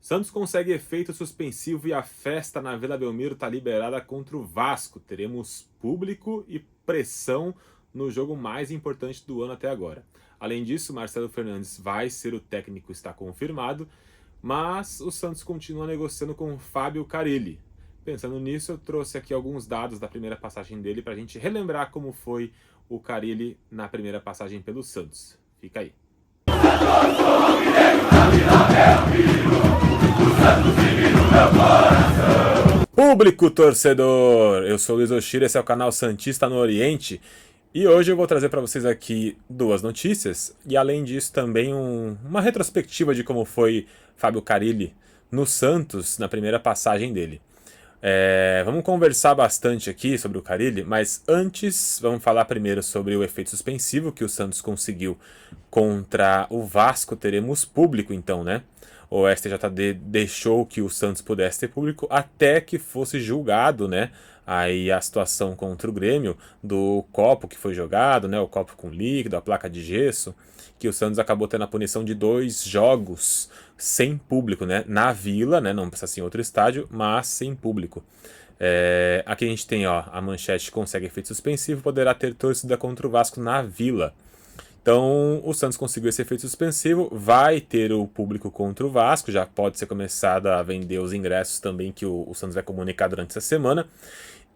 Santos consegue efeito suspensivo e a festa na Vila Belmiro está liberada contra o Vasco. Teremos público e pressão no jogo mais importante do ano até agora. Além disso, Marcelo Fernandes vai ser o técnico, está confirmado, mas o Santos continua negociando com Fábio Carille. Pensando nisso, eu trouxe aqui alguns dados da primeira passagem dele para a gente relembrar como foi o Carille na primeira passagem pelo Santos. Fica aí. Público torcedor, eu sou o Luiz Oshiro, esse é o canal Santista no Oriente e hoje eu vou trazer para vocês aqui duas notícias e além disso também uma retrospectiva de como foi Fábio Carille no Santos na primeira passagem dele. Vamos conversar bastante aqui sobre o Carille, mas antes vamos falar primeiro sobre o efeito suspensivo que o Santos conseguiu contra o Vasco. Teremos público então, né? O STJD deixou que o Santos pudesse ter público até que fosse julgado, né? Aí a situação contra o Grêmio do copo que foi jogado, né? O copo com líquido, a placa de gesso, que o Santos acabou tendo a punição de 2 jogos sem público, né? Na Vila, né? Não precisa ser em outro estádio, mas sem público. Aqui a gente tem, ó, a manchete: consegue efeito suspensivo, poderá ter torcida contra o Vasco na Vila. Então o Santos conseguiu esse efeito suspensivo, vai ter o público contra o Vasco, já pode ser começado a vender os ingressos também, que o Santos vai comunicar durante essa semana.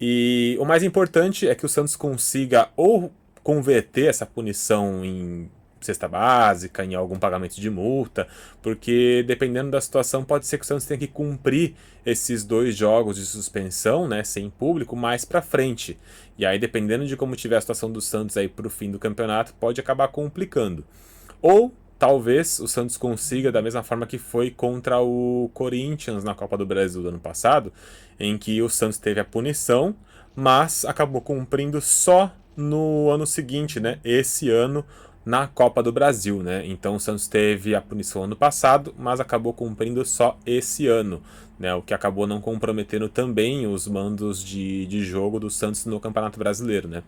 E o mais importante é que o Santos consiga ou converter essa punição em cesta básica, em algum pagamento de multa, porque dependendo da situação pode ser que o Santos tenha que cumprir esses 2 jogos de suspensão, né, sem público, mais para frente. E aí, dependendo de como tiver a situação do Santos aí para o fim do campeonato, pode acabar complicando. Ou talvez o Santos consiga, da mesma forma que foi contra o Corinthians na Copa do Brasil do ano passado, em que o Santos teve a punição, mas acabou cumprindo só no ano seguinte, né? Esse ano na Copa do Brasil, né? Então o Santos teve a punição ano passado, mas acabou cumprindo só esse ano, né? O que acabou não comprometendo também os mandos de jogo do Santos no Campeonato Brasileiro, né?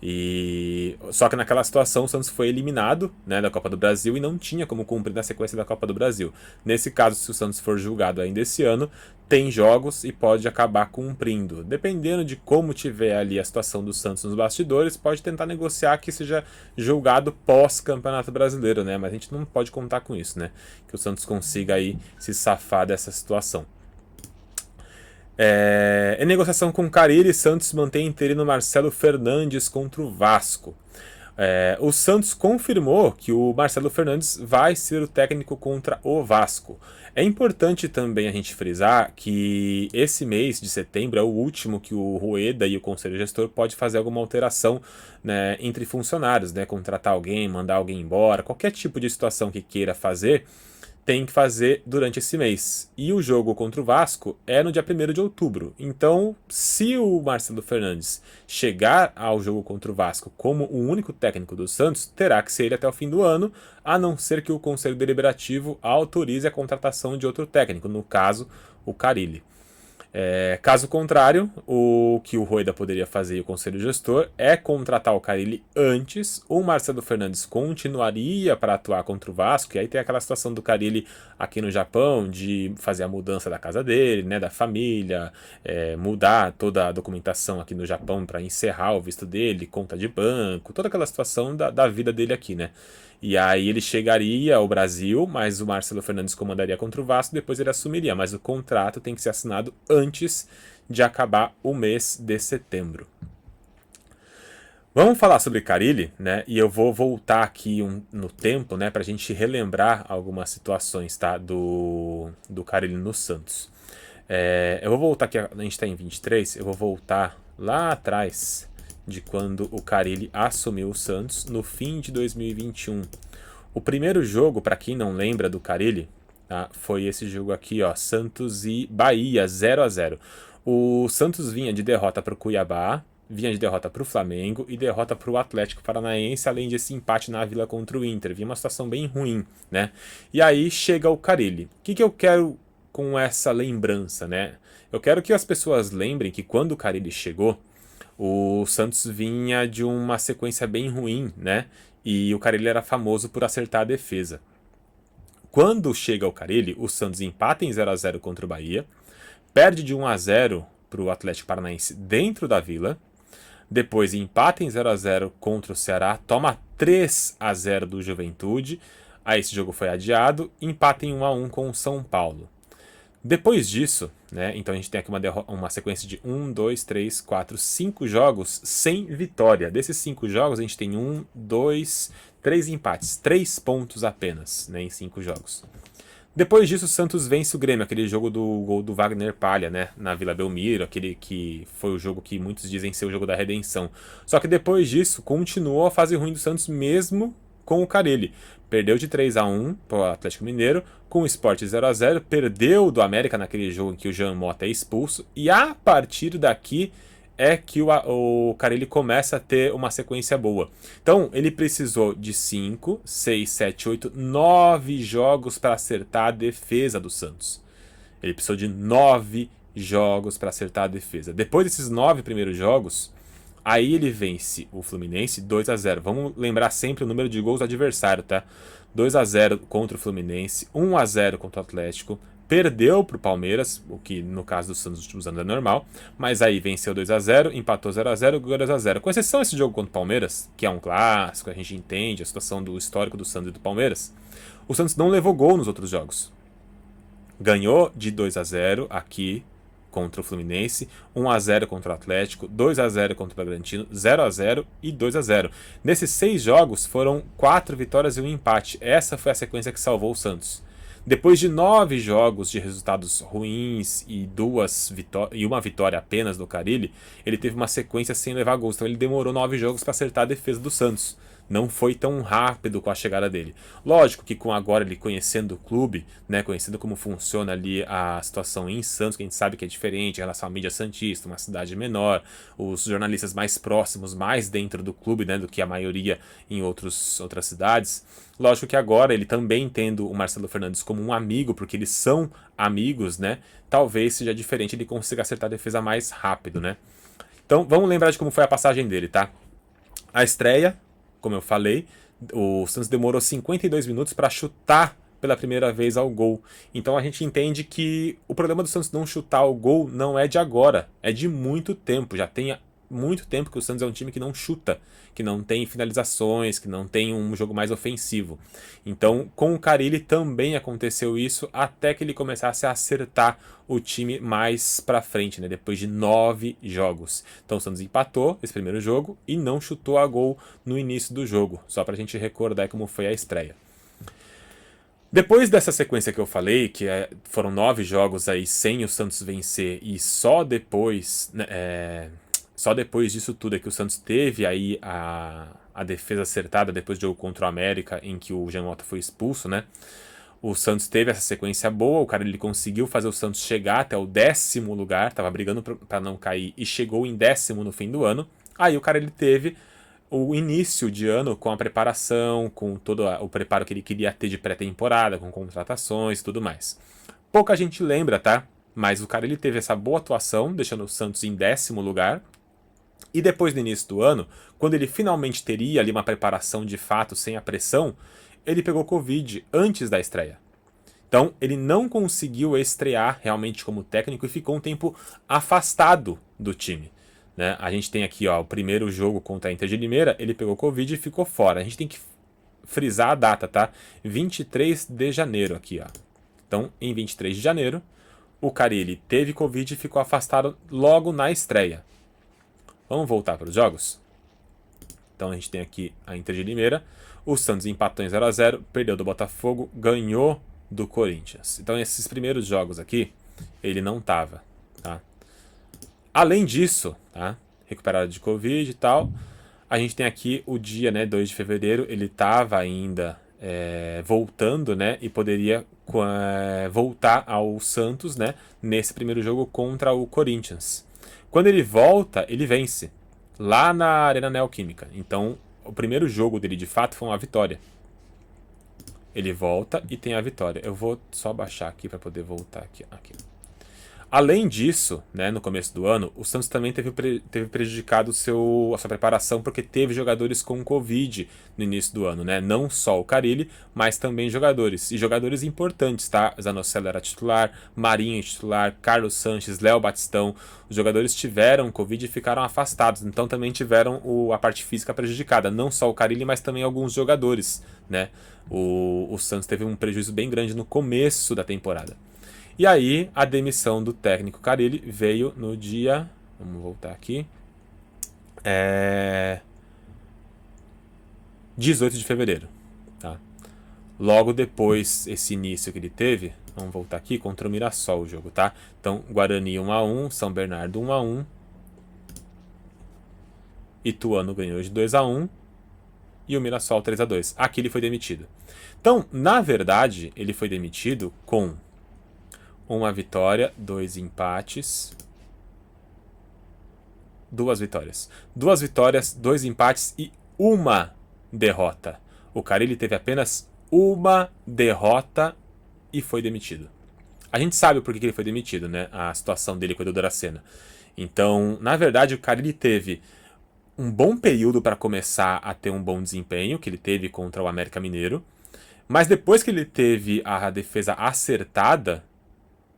E só que naquela situação o Santos foi eliminado, né, da Copa do Brasil e não tinha como cumprir na sequência da Copa do Brasil. Nesse caso, se o Santos for julgado ainda esse ano, tem jogos e pode acabar cumprindo. Dependendo de como tiver ali a situação do Santos nos bastidores, pode tentar negociar que seja julgado pós-Campeonato Brasileiro, né? Mas a gente não pode contar com isso, né? Que o Santos consiga aí se safar dessa situação. Em negociação com Carille, Santos mantém interino Marcelo Fernandes contra o Vasco. O Santos confirmou que o Marcelo Fernandes vai ser o técnico contra o Vasco. É importante também a gente frisar que esse mês de setembro é o último que o Rueda e o Conselho Gestor pode fazer alguma alteração, né, entre funcionários, né, contratar alguém, mandar alguém embora, qualquer tipo de situação que queira fazer, tem que fazer durante esse mês. E o jogo contra o Vasco é no dia 1º de outubro. Então, se o Marcelo Fernandes chegar ao jogo contra o Vasco como o único técnico do Santos, terá que ser ele até o fim do ano, a não ser que o Conselho Deliberativo autorize a contratação de outro técnico, no caso, o Carille. Caso contrário, o que o Rueda poderia fazer e o Conselho Gestor é contratar o Carille antes. O Marcelo Fernandes continuaria para atuar contra o Vasco, e aí tem aquela situação do Carille aqui no Japão de fazer a mudança da casa dele, né, da família, mudar toda a documentação aqui no Japão para encerrar o visto dele, conta de banco, toda aquela situação da vida dele aqui, né? E aí ele chegaria ao Brasil, mas o Marcelo Fernandes comandaria contra o Vasco, depois ele assumiria, mas o contrato tem que ser assinado antes de acabar o mês de setembro. Vamos falar sobre Carille, né? E eu vou voltar aqui no tempo, né, para a gente relembrar algumas situações, tá, do Carille no Santos. Eu vou voltar aqui, a gente está em 23, eu vou voltar lá atrás de quando o Carille assumiu o Santos no fim de 2021. O primeiro jogo, para quem não lembra do Carille, tá, foi esse jogo aqui, ó, Santos e Bahia, 0-0. O Santos vinha de derrota para o Cuiabá, vinha de derrota para o Flamengo e derrota para o Atlético Paranaense, além desse empate na Vila contra o Inter. Vinha uma situação bem ruim, né? E aí chega o Carille. O que eu quero com essa lembrança, né? Eu quero que as pessoas lembrem que quando o Carille chegou, o Santos vinha de uma sequência bem ruim, né? E o Carille era famoso por acertar a defesa. Quando chega o Carille, o Santos empata em 0-0 contra o Bahia, perde de 1-0 para o Atlético Paranaense dentro da Vila, depois empata em 0-0 contra o Ceará, toma 3-0 do Juventude, aí esse jogo foi adiado, empata em 1-1 com o São Paulo. Depois disso, né, então a gente tem aqui uma sequência de 1, 2, 3, 4, 5 jogos sem vitória. Desses 5 jogos a gente tem 1, 2, 3 empates, 3 pontos apenas, né, em 5 jogos. Depois disso, o Santos vence o Grêmio, aquele jogo do gol do Wagner Palha, né, na Vila Belmiro, aquele que foi o jogo que muitos dizem ser o jogo da redenção. Só que depois disso, continuou a fase ruim do Santos mesmo com o Carille. Perdeu de 3-1 para o Atlético Mineiro, com o Sport 0-0, perdeu do América naquele jogo em que o Jean Mota é expulso, e a partir daqui é que o Carille começa a ter uma sequência boa. Então, ele precisou de 5, 6, 7, 8, 9 jogos para acertar a defesa do Santos. Ele precisou de 9 jogos para acertar a defesa. Depois desses 9 primeiros jogos, aí ele vence o Fluminense 2-0. Vamos lembrar sempre o número de gols do adversário, tá? 2-0 contra o Fluminense, 1-0 contra o Atlético, perdeu para o Palmeiras, o que no caso do Santos nos últimos anos é normal, mas aí venceu 2-0, empatou 0-0, ganhou 2-0. Com exceção desse jogo contra o Palmeiras, que é um clássico, a gente entende a situação do histórico do Santos e do Palmeiras, o Santos não levou gol nos outros jogos. Ganhou de 2-0 aqui contra o Fluminense, 1-0 contra o Atlético, 2-0 contra o Bragantino, 0-0 e 2-0. Nesses 6 jogos foram 4 vitórias e um empate. Essa foi a sequência que salvou o Santos. Depois de 9 jogos de resultados ruins e uma vitória apenas do Carille, ele teve uma sequência sem levar gols. Então ele demorou 9 jogos para acertar a defesa do Santos. Não foi tão rápido com a chegada dele. Lógico que com agora ele conhecendo o clube, né, conhecendo como funciona ali a situação em Santos, que a gente sabe que é diferente em relação à mídia santista, uma cidade menor, os jornalistas mais próximos, mais dentro do clube, né, do que a maioria em outras cidades. Lógico que agora ele também tendo o Marcelo Fernandes como um amigo, porque eles são amigos, né, talvez seja diferente, ele consiga acertar a defesa mais rápido, né. Então vamos lembrar de como foi a passagem dele, tá? A estreia, como eu falei, o Santos demorou 52 minutos para chutar pela primeira vez ao gol. Então a gente entende que o problema do Santos não chutar o gol não é de agora, é de muito tempo. Já tem muito tempo que o Santos é um time que não chuta, que não tem finalizações, que não tem um jogo mais ofensivo. Então com o Carille também aconteceu isso, até que ele começasse a acertar o time mais pra frente, né? Depois de 9 jogos. Então o Santos empatou esse primeiro jogo e não chutou a gol no início do jogo, só pra gente recordar como foi a estreia. Depois dessa sequência que eu falei, que foram 9 jogos aí sem o Santos vencer, e só depois, né, só depois disso tudo é que o Santos teve aí a defesa acertada depois do jogo contra o América, em que o Jean Mota foi expulso, né? O Santos teve essa sequência boa, o cara ele conseguiu fazer o Santos chegar até o 10º lugar, tava brigando para não cair e chegou em 10º no fim do ano. Aí o cara ele teve o início de ano com a preparação, com todo o preparo que ele queria ter de pré-temporada, com contratações e tudo mais. Pouca gente lembra, tá? Mas o cara ele teve essa boa atuação, deixando o Santos em 10º lugar. E depois do início do ano, quando ele finalmente teria ali uma preparação de fato, sem a pressão, ele pegou Covid antes da estreia. Então ele não conseguiu estrear realmente como técnico e ficou um tempo afastado do time. Né? A gente tem aqui ó, o primeiro jogo contra a Inter de Limeira, ele pegou Covid e ficou fora. A gente tem que frisar a data, tá? 23 de janeiro aqui, ó. Então, em 23 de janeiro, o Carille teve Covid e ficou afastado logo na estreia. Vamos voltar para os jogos? Então a gente tem aqui a Inter de Limeira. O Santos empatou em 0-0, perdeu do Botafogo, ganhou do Corinthians. Então esses primeiros jogos aqui, ele não estava. Tá? Além disso, tá? Recuperado de Covid e tal, a gente tem aqui o dia, né, 2 de fevereiro, ele estava ainda voltando, né, e poderia voltar ao Santos, né, nesse primeiro jogo contra o Corinthians. Quando ele volta, ele vence lá na Arena Neoquímica. Então, o primeiro jogo dele de fato foi uma vitória. Ele volta e tem a vitória. Eu vou só baixar aqui para poder voltar aqui. Além disso, né, no começo do ano, o Santos também teve prejudicado a sua preparação porque teve jogadores com Covid no início do ano, né? Não só o Carille, mas também jogadores. E jogadores importantes, tá? Zanocelo era titular, Marinho titular, Carlos Sanches, Léo Batistão. Os jogadores tiveram Covid e ficaram afastados, então também tiveram a parte física prejudicada. Não só o Carille, mas também alguns jogadores, né? O Santos teve um prejuízo bem grande no começo da temporada. E aí, a demissão do técnico Carille veio no dia... Vamos voltar aqui. 18 de fevereiro. Tá? Logo depois, esse início que ele teve... Vamos voltar aqui, contra o Mirassol o jogo, tá? Então, Guarani 1-1, São Bernardo 1-1. Ituano ganhou de 2-1. E o Mirassol 3-2. Aqui ele foi demitido. Então, na verdade, ele foi demitido com... uma vitória, 2 empates, 2 vitórias. 2 vitórias, 2 empates e 1 derrota. O Carille teve apenas 1 derrota e foi demitido. A gente sabe por que ele foi demitido, né? A situação dele com o Edu Dracena. Então, na verdade, o Carille teve um bom período para começar a ter um bom desempenho, que ele teve contra o América Mineiro. Mas depois que ele teve a defesa acertada,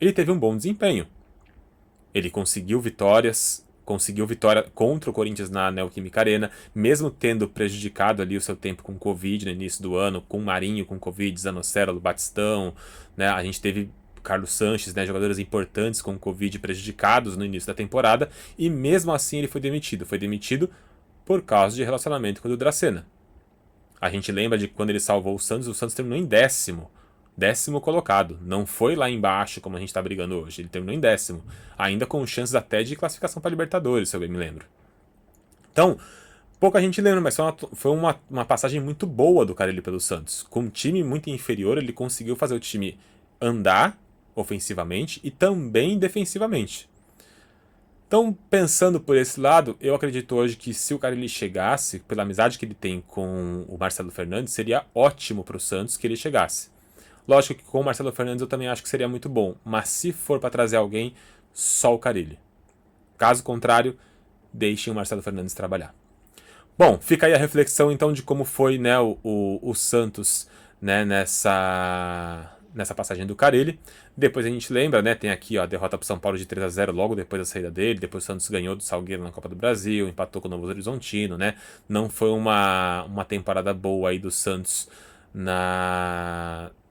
ele teve um bom desempenho. Ele conseguiu vitória contra o Corinthians na Neoquímica Arena, mesmo tendo prejudicado ali o seu tempo com Covid no início do ano, com Marinho com Covid, Zanocelo, Batistão, né? A gente teve Carlos Sanches, né? Jogadores importantes com Covid prejudicados no início da temporada, e mesmo assim ele foi demitido. Foi demitido por causa de relacionamento com o Dracena. A gente lembra de quando ele salvou o Santos terminou em 10º colocado. Não foi lá embaixo como a gente está brigando hoje. Ele terminou em 10º. Ainda com chances até de classificação para Libertadores, se eu bem me lembro. Então, pouca gente lembra, mas foi uma passagem muito boa do Carille pelo Santos. Com um time muito inferior, ele conseguiu fazer o time andar ofensivamente e também defensivamente. Então, pensando por esse lado, eu acredito hoje que se o Carille chegasse, pela amizade que ele tem com o Marcelo Fernandes, seria ótimo para o Santos que ele chegasse. Lógico que com o Marcelo Fernandes eu também acho que seria muito bom, mas se for para trazer alguém, só o Carille. Caso contrário, deixem o Marcelo Fernandes trabalhar. Bom, fica aí a reflexão então de como foi, né, o Santos, né, nessa passagem do Carille. Depois a gente lembra, né, tem aqui ó, a derrota para o São Paulo de 3-0 logo depois da saída dele. Depois o Santos ganhou do Salgueiro na Copa do Brasil, empatou com o Novo Horizontino, né? Não foi uma temporada boa aí do Santos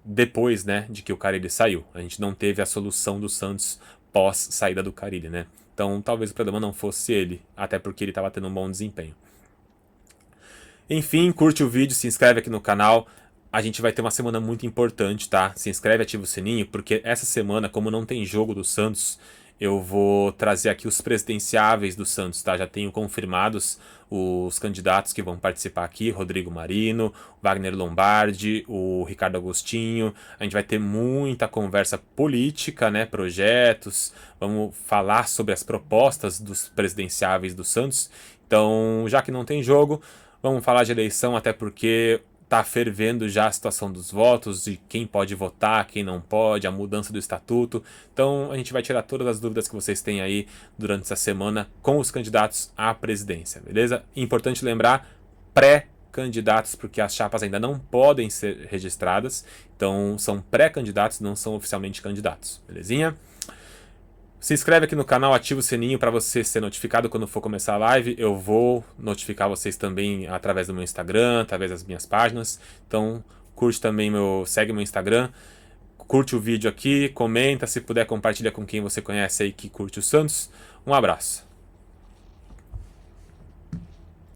depois, né, de que o Carille saiu. A gente não teve a solução do Santos pós saída do Carille, né? Então talvez o problema não fosse ele, até porque ele estava tendo um bom desempenho. Enfim, curte o vídeo, se inscreve aqui no canal. A gente vai ter uma semana muito importante, tá? Se inscreve, ativa o sininho, porque essa semana, como não tem jogo do Santos, eu vou trazer aqui os presidenciáveis do Santos, tá? Já tenho confirmados os candidatos que vão participar aqui, Rodrigo Marino, Wagner Lombardi, o Ricardo Agostinho. A gente vai ter muita conversa política, né? Projetos, vamos falar sobre as propostas dos presidenciáveis do Santos. Então, já que não tem jogo, vamos falar de eleição, até porque tá fervendo já a situação dos votos, de quem pode votar, quem não pode, a mudança do estatuto. Então a gente vai tirar todas as dúvidas que vocês têm aí durante essa semana com os candidatos à presidência, beleza? Importante lembrar, pré-candidatos, porque as chapas ainda não podem ser registradas, então são pré-candidatos, não são oficialmente candidatos, belezinha? Se inscreve aqui no canal, ativa o sininho para você ser notificado quando for começar a live. Eu vou notificar vocês também através do meu Instagram, através das minhas páginas. Então, curte também segue meu Instagram, curte o vídeo aqui, comenta, se puder compartilha com quem você conhece aí que curte o Santos. Um abraço.